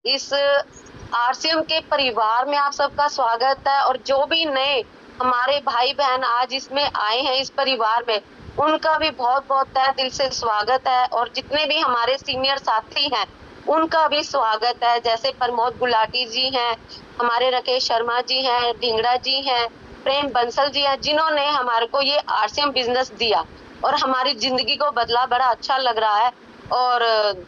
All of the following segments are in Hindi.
इस आरसीएम के परिवार में आप सबका स्वागत है। और जो भी नए हमारे भाई बहन आज इसमें आए हैं इस परिवार में, उनका भी बहुत बहुत तहे दिल से स्वागत है। और जितने भी हमारे सीनियर साथी हैं उनका भी स्वागत है, जैसे प्रमोद गुलाटी जी हैं, हमारे राकेश शर्मा जी हैं, ढिंगड़ा जी हैं, प्रेम बंसल जी हैं, जिन्होंने हमारे को ये आरसीएम बिजनेस दिया और हमारी जिंदगी को बदला। बड़ा अच्छा लग रहा है। और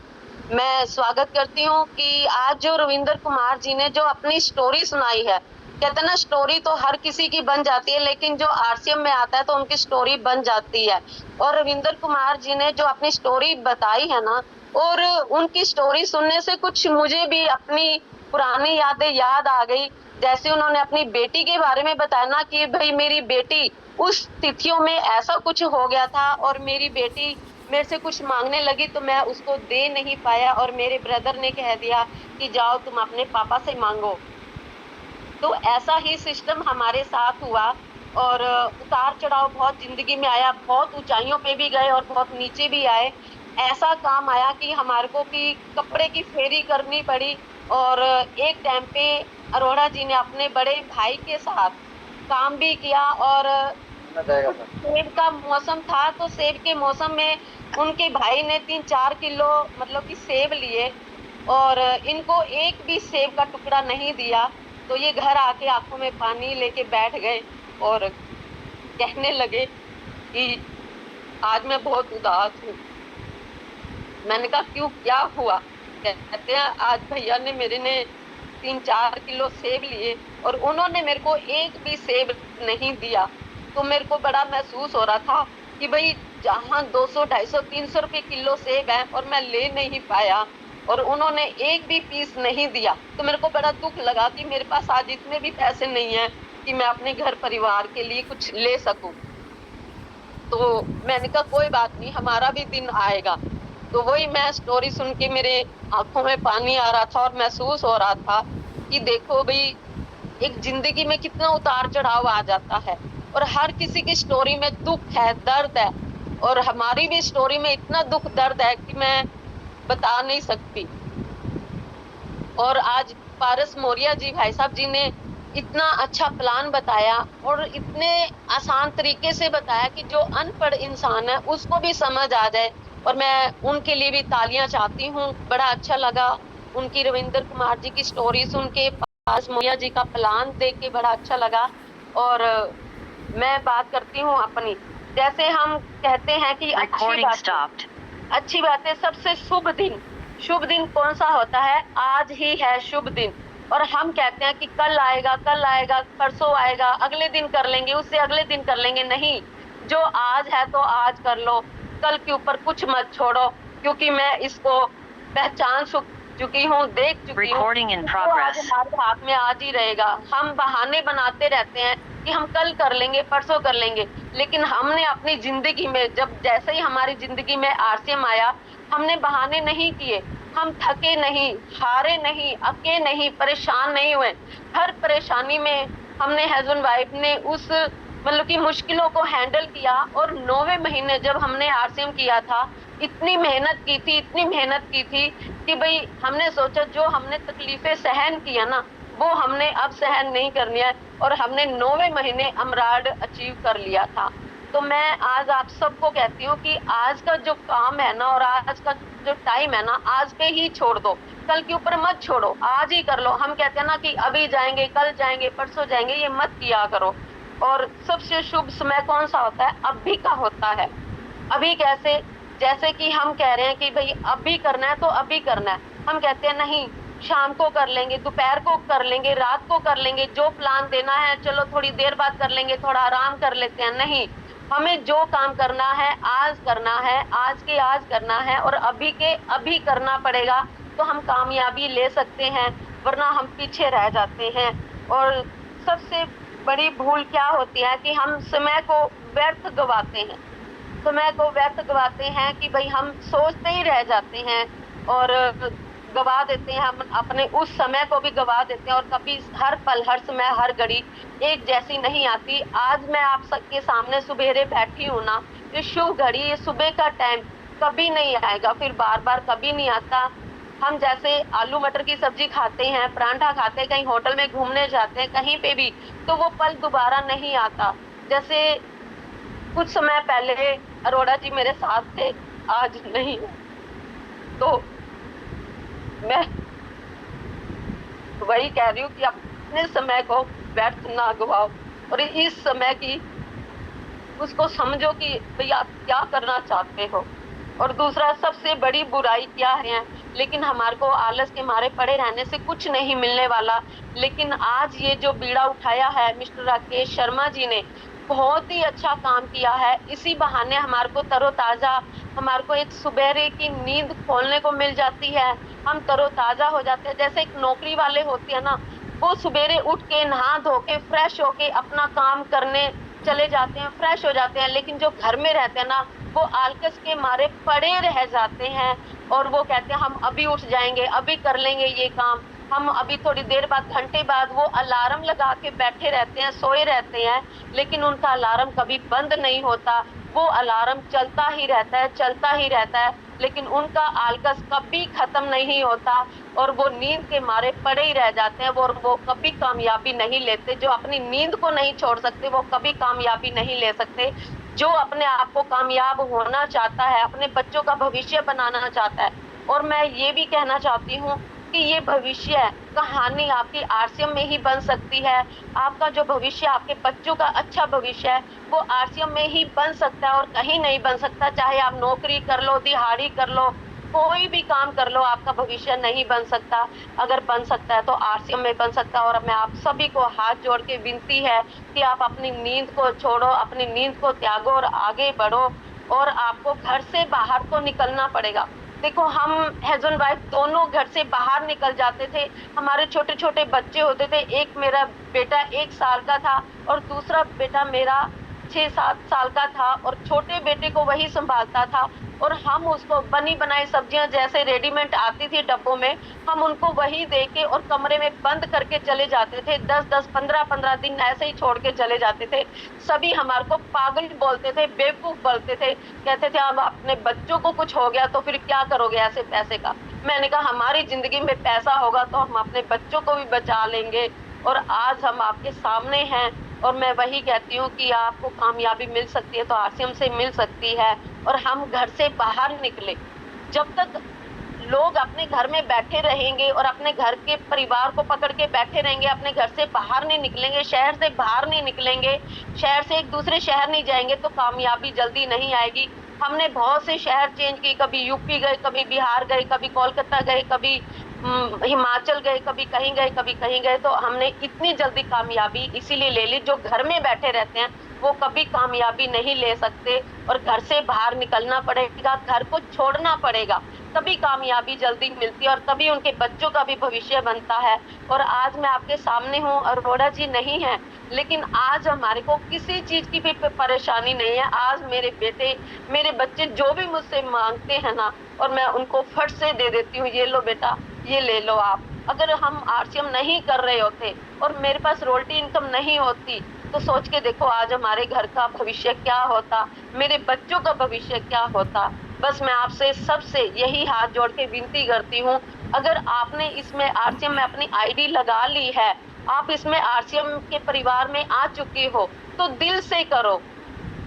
मैं स्वागत करती हूँ कि आज जो रविंद्र कुमार जी ने जो अपनी स्टोरी सुनाई है, कहते हैं ना स्टोरी तो हर किसी की बन जाती है, लेकिन जो आरसीएम में आता है तो उनकी स्टोरी बन जाती है। और रविंद्र कुमार जी ने जो अपनी स्टोरी बताई है ना, और उनकी स्टोरी सुनने से कुछ मुझे भी अपनी पुरानी यादें याद आ गई। जैसे उन्होंने अपनी बेटी के बारे में बताया ना कि भाई मेरी बेटी उस तिथियों में ऐसा कुछ हो गया था और मेरी बेटी मेरे से कुछ मांगने लगी तो मैं उसको दे नहीं पाया और मेरे ब्रदर ने कह दिया कि जाओ तुम अपने पापा से मांगो। तो ऐसा ही सिस्टम हमारे साथ हुआ। और उतार चढ़ाव बहुत जिंदगी में आया, बहुत ऊंचाइयों पे भी गए और बहुत नीचे भी आए। ऐसा काम आया कि हमारे को कि कपड़े की फेरी करनी पड़ी। और एक टाइम पे अरोड़ा जी ने अपने बड़े भाई के साथ काम भी किया। और सेब का मौसम था तो सेब के मौसम में उनके भाई ने 3-4 किलो मतलब कि सेब लिए और इनको एक भी सेब का टुकड़ा नहीं दिया। तो ये घर आके आंखों में पानी लेके बैठ गए और कहने लगे कि आज मैं बहुत उदास हूँ। मैंने कहा क्यों, क्या हुआ? कहते हैं आज भैया ने मेरे ने 3-4 किलो सेब लिए और उन्होंने मेरे को एक भी सेब नहीं दिया। तो मेरे को बड़ा महसूस हो रहा था कि भाई जहाँ 200, 250, 300 रुपए किलो सेब है और मैं ले नहीं पाया और उन्होंने एक भी पीस नहीं दिया। तो मेरे को बड़ा दुख लगा कि मेरे पास आज इतने भी पैसे नहीं है कि मैं अपने घर परिवार के लिए कुछ ले सकूं। तो मैंने कहा कोई बात नहीं, हमारा भी दिन आएगा। तो वही मैं स्टोरी सुन के मेरे आंखों में पानी आ रहा था और महसूस हो रहा था कि देखो भाई एक जिंदगी में कितना उतार चढ़ाव आ जाता है और हर किसी की स्टोरी में दुख है, दर्द है। और हमारी भी स्टोरी में इतना दुख दर्द है कि मैं बता नहीं सकती। और आज पारस मौर्य जी भाई साहब जी ने इतना अच्छा प्लान बताया और इतने आसान तरीके से बताया कि जो अनपढ़ इंसान है उसको भी समझ आ जाए। और मैं उनके लिए भी तालियां चाहती हूँ। बड़ा अच्छा लगा उनकी रविंद्र कुमार जी की स्टोरी सुन के, पारस मौर्य जी का प्लान देख के बड़ा अच्छा लगा। और मैं बात करती हूँ अपनी, जैसे हम कहते हैं कि अच्छी बात है। सबसे शुभ दिन कौन सा होता है? आज ही है शुभ दिन। और हम कहते हैं कि कल आएगा, कल आएगा, परसों आएगा, अगले दिन कर लेंगे, उससे अगले दिन कर लेंगे। नहीं, जो आज है तो आज कर लो, कल के ऊपर कुछ मत छोड़ो। क्योंकि मैं इसको पहचान चुकी हूँ, देख चुकी हूँ। तो आज हमारे हाथ में आज ही रहेगा। हम बहाने बनाते रहते हैं कि हम कल कर लेंगे, परसों कर लेंगे, लेकिन हमने अपनी जिंदगी में जब जैसे ही हमारी जिंदगी में आरसीएम आया, हमने बहाने नहीं किए, हम थके नहीं, हारे नहीं, अके नहीं, परेशान नहीं हुए। हर परेशानी में हमने हस्बैंड वाइफ ने उस मतलब की मुश्किलों को हैंडल किया। और 9वें महीने जब हमने आरसीएम किया था, इतनी मेहनत की थी, इतनी मेहनत की थी कि भाई हमने सोचा जो हमने तकलीफें सहन किया ना, वो हमने अब सहन नहीं करनी है। और हमने 9वें महीने अमराड अचीव कर लिया था। तो मैं आज आप सबको कहती हूँ कि आज का जो काम है ना और आज का जो टाइम है ना, आज पे ही छोड़ दो, कल के ऊपर मत छोड़ो, आज ही कर लो। हम कहते हैं ना कि अभी जाएंगे, कल जाएंगे, परसों जाएंगे, ये मत किया करो। और सबसे शुभ समय कौन सा होता है? अभी का होता है। अभी कैसे? जैसे कि हम कह रहे हैं कि भाई अभी करना है तो अभी करना है। हम कहते हैं नहीं, शाम को कर लेंगे, दोपहर को कर लेंगे, रात को कर लेंगे, जो प्लान देना है चलो थोड़ी देर बाद कर लेंगे, थोड़ा आराम कर लेते हैं। नहीं, हमें जो काम करना है आज करना है, आज के आज करना है और अभी के अभी करना पड़ेगा। तो हम कामयाबी ले सकते हैं, वरना हम पीछे रह जाते हैं। और सबसे बड़ी भूल क्या होती है कि हम समय को व्यर्थ गवाते हैं। समय को व्यर्थ गवाते हैं कि भाई हम सोचते ही रह जाते हैं और गवा देते हैं। हम अपने उस समय को भी गवा देते हैं। और कभी हर पल, हर समय, हर घड़ी एक जैसी नहीं आती। आज मैं आप सबके सामने सुबेरे बैठी हूँ ना, ये शुभ घड़ी, ये सुबह का टाइम कभी नहीं आएगा, फिर बार बार कभी नहीं आता। हम जैसे आलू मटर की सब्जी खाते हैं, पराठा खाते हैं, कहीं होटल में घूमने जाते हैं, कहीं पे भी, तो वो पल दोबारा नहीं आता। जैसे कुछ समय पहले अरोड़ा जी मेरे साथ थे, आज नहीं है। तो मैं वही कह रही हूँ कि अपने समय को व्यर्थ ना गवाओ, और इस समय की उसको समझो कि भैया आप क्या करना चाहते हो। और दूसरा, सबसे बड़ी बुराई क्या है, लेकिन हमारे को आलस के मारे पड़े रहने से कुछ नहीं मिलने वाला। लेकिन आज ये जो बीड़ा उठाया है मिस्टर राकेश शर्मा जी ने, बहुत ही अच्छा काम किया है। इसी बहाने हमारे को तरोताजा, हमारे को एक सुबेरे की नींद खोलने को मिल जाती है, हम तरोताजा हो जाते हैं। जैसे एक नौकरी वाले होते हैं ना, वो सुबेरे उठ के नहा धो के फ्रेश होके अपना काम करने चले जाते हैं, फ्रेश हो जाते हैं। लेकिन जो घर में रहते हैं ना, वो आलकस के मारे पड़े रह जाते हैं, और वो कहते हैं हम अभी उठ जाएंगे, अभी कर लेंगे ये काम, हम अभी थोड़ी देर बाद, घंटे बाद वो अलार्म लगा के बैठे रहते हैं, सोए रहते हैं। लेकिन उनका अलार्म कभी बंद नहीं होता, वो अलार्म चलता ही रहता है, चलता ही रहता है। लेकिन उनका आलकस कभी खत्म नहीं होता, और वो नींद के मारे पड़े ही रह जाते हैं। वो कभी कामयाबी नहीं लेते। जो अपनी नींद को नहीं छोड़ सकते, वो कभी कामयाबी नहीं ले सकते। जो अपने आप को कामयाब होना चाहता है, अपने बच्चों का भविष्य बनाना चाहता है, और मैं ये भी कहना चाहती हूँ कि ये भविष्य कहानी आपकी आरसीएम में ही बन सकती है। आपका जो भविष्य, आपके बच्चों का अच्छा भविष्य है, वो आरसीएम में ही बन सकता है और कहीं नहीं बन सकता। चाहे आप नौकरी कर लो, दिहाड़ी कर लो, कोई भी काम कर लो, आपका भविष्य नहीं बन सकता। अगर बन सकता है तो आरसीएम में बन सकता है। और मैं आप सभी को हाथ जोड़ के विनती है कि आप अपनी नींद को छोड़ो, अपनी नींद को त्यागो और आगे बढ़ो। और आपको घर से बाहर तो निकलना पड़ेगा। देखो, हम हस्बैंड वाइफ दोनों घर से बाहर निकल जाते थे। हमारे छोटे छोटे बच्चे होते थे। एक मेरा बेटा 1 साल का था और दूसरा बेटा मेरा 6-7 साल का था, और छोटे बेटे को वही संभालता था। और हम उसको बनी बनाई सब्जियां जैसे रेडीमेड आती थी डब्बों में, हम उनको वही दे के और कमरे में बंद करके चले जाते थे। 10-10, 15-15 दिन ऐसे ही छोड़ के चले जाते थे। सभी हमारे को पागल बोलते थे, बेवकूफ बोलते थे, कहते थे अब अपने बच्चों को कुछ हो गया तो फिर क्या करोगे ऐसे पैसे का। मैंने कहा हमारी जिंदगी में पैसा होगा तो हम अपने बच्चों को भी बचा लेंगे। और आज हम आपके सामने हैं, और मैं वही कहती हूँ कि आपको कामयाबी मिल सकती है तो आरसीएम से मिल सकती है। और हम घर से बाहर निकले। जब तक लोग अपने घर में बैठे रहेंगे और अपने घर के परिवार को पकड़ के बैठे रहेंगे, अपने घर से बाहर नहीं निकलेंगे, शहर से बाहर नहीं निकलेंगे, शहर से एक दूसरे शहर नहीं जाएंगे, तो कामयाबी जल्दी नहीं आएगी। हमने बहुत से शहर चेंज किए, कभी यूपी गए, कभी बिहार गए, कभी कोलकाता गए, कभी हिमाचल गए, कभी कहीं गए, कभी कहीं गए। तो हमने इतनी जल्दी कामयाबी इसीलिए ले ली। जो घर में बैठे रहते हैं वो कभी कामयाबी नहीं ले सकते, और घर से बाहर निकलना पड़ेगा, घर को छोड़ना पड़ेगा, तभी कामयाबी जल्दी मिलती है और तभी उनके बच्चों का भी भविष्य बनता है। और आज मैं आपके सामने हूँ, अरोड़ा जी नहीं है, लेकिन आज हमारे को किसी चीज की भी परेशानी नहीं है। आज मेरे बेटे, मेरे बच्चे जो भी मुझसे मांगते हैं ना, और मैं उनको फट से दे देती हूँ, ये लो बेटा, ये ले लो आप। अगर हम आरसीएम नहीं कर रहे होते और मेरे पास रोल्टी इनकम नहीं होती, तो सोच के देखो आज हमारे घर का भविष्य क्या होता, मेरे बच्चों का भविष्य क्या होता। बस मैं आपसे सबसे यही हाथ जोड़ के विनती करती हूँ, अगर आपने इसमें आरसीएम में अपनी आईडी लगा ली है, आप इसमें आरसीएम के परिवार में आ चुकी हो, तो दिल से करो,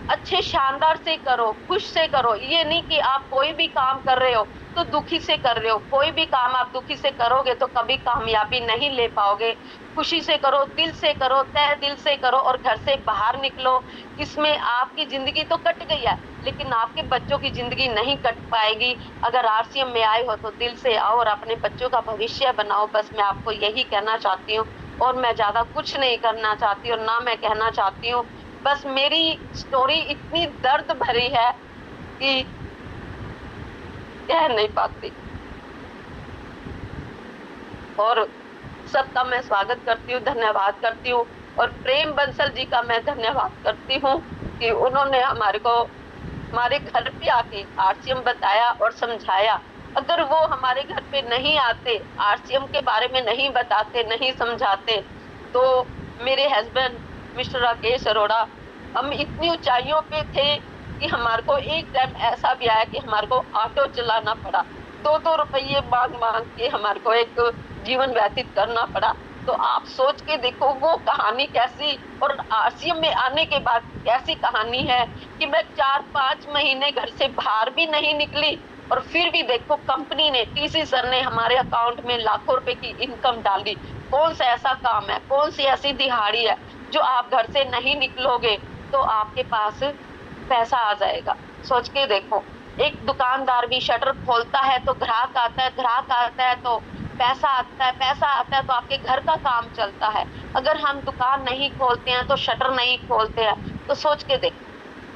अच्छे शानदार से करो, खुश से करो। ये नहीं कि आप कोई भी काम कर रहे हो तो दुखी से कर रहे हो। कोई भी काम आप दुखी से करोगे तो कभी कामयाबी नहीं ले पाओगे। खुशी से करो, दिल से करो, तहे दिल से करो और घर से बाहर निकलो। इसमें आपकी जिंदगी तो कट गई है, लेकिन आपके बच्चों की जिंदगी नहीं कट पाएगी। अगर आरसीएम में आए हो तो दिल से आओ और अपने बच्चों का भविष्य बनाओ। बस मैं आपको यही कहना चाहती हूँ, और मैं ज्यादा कुछ नहीं करना चाहती और ना मैं कहना चाहती हूँ। बस मेरी स्टोरी इतनी दर्द भरी है कि कह नहीं पाती। और सबका मैं स्वागत करती हूँ, धन्यवाद करती हूँ। और प्रेम बंसल जी का मैं धन्यवाद करती हूँ कि उन्होंने हमारे घर पे आके आरसीएम बताया और समझाया। अगर वो हमारे घर पे नहीं आते, आरसीएम के बारे में नहीं बताते, नहीं समझाते, तो मेरे हस्बैंड मिस्टर राकेश अरोड़ा, हम इतनी ऊंचाइयों पे थे कि हमारे को एक टाइम ऐसा भी आया कि हमारे को ऑटो चलाना पड़ा। 2-2 रुपये माँग-माँग के हमारे को एक जीवन व्यतीत करना पड़ा। तो आप सोच के देखो वो कहानी कैसी, और आरसीएम में आने के बाद कैसी कहानी है कि मैं 4-5 महीने घर से बाहर भी नहीं निकली, और फिर भी देखो कंपनी ने, टीसी सर ने हमारे अकाउंट में लाखों रुपए की इनकम डाली। कौन सा ऐसा काम है, कौन सी ऐसी दिहाड़ी है जो आप घर से नहीं निकलोगे तो आपके पास पैसा आ जाएगा। सोच के देखो, एक दुकानदार भी शटर खोलता है तो ग्राहक आता है, ग्राहक आता है तो पैसा आता है, पैसा आता है तो आपके घर का काम चलता है। अगर हम दुकान नहीं खोलते हैं, तो शटर नहीं खोलते हैं, तो सोच के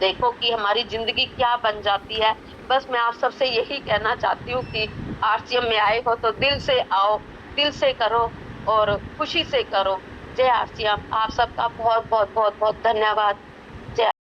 देखो कि हमारी ज़िंदगी क्या बन जाती है। बस मैं आप सबसे यही कहना चाहती हूँ कि आरसीएम में आए हो तो दिल से आओ, दिल से करो और खुशी से करो। जय आरसीएम। आप सबका बहुत-बहुत, बहुत-बहुत धन्यवाद।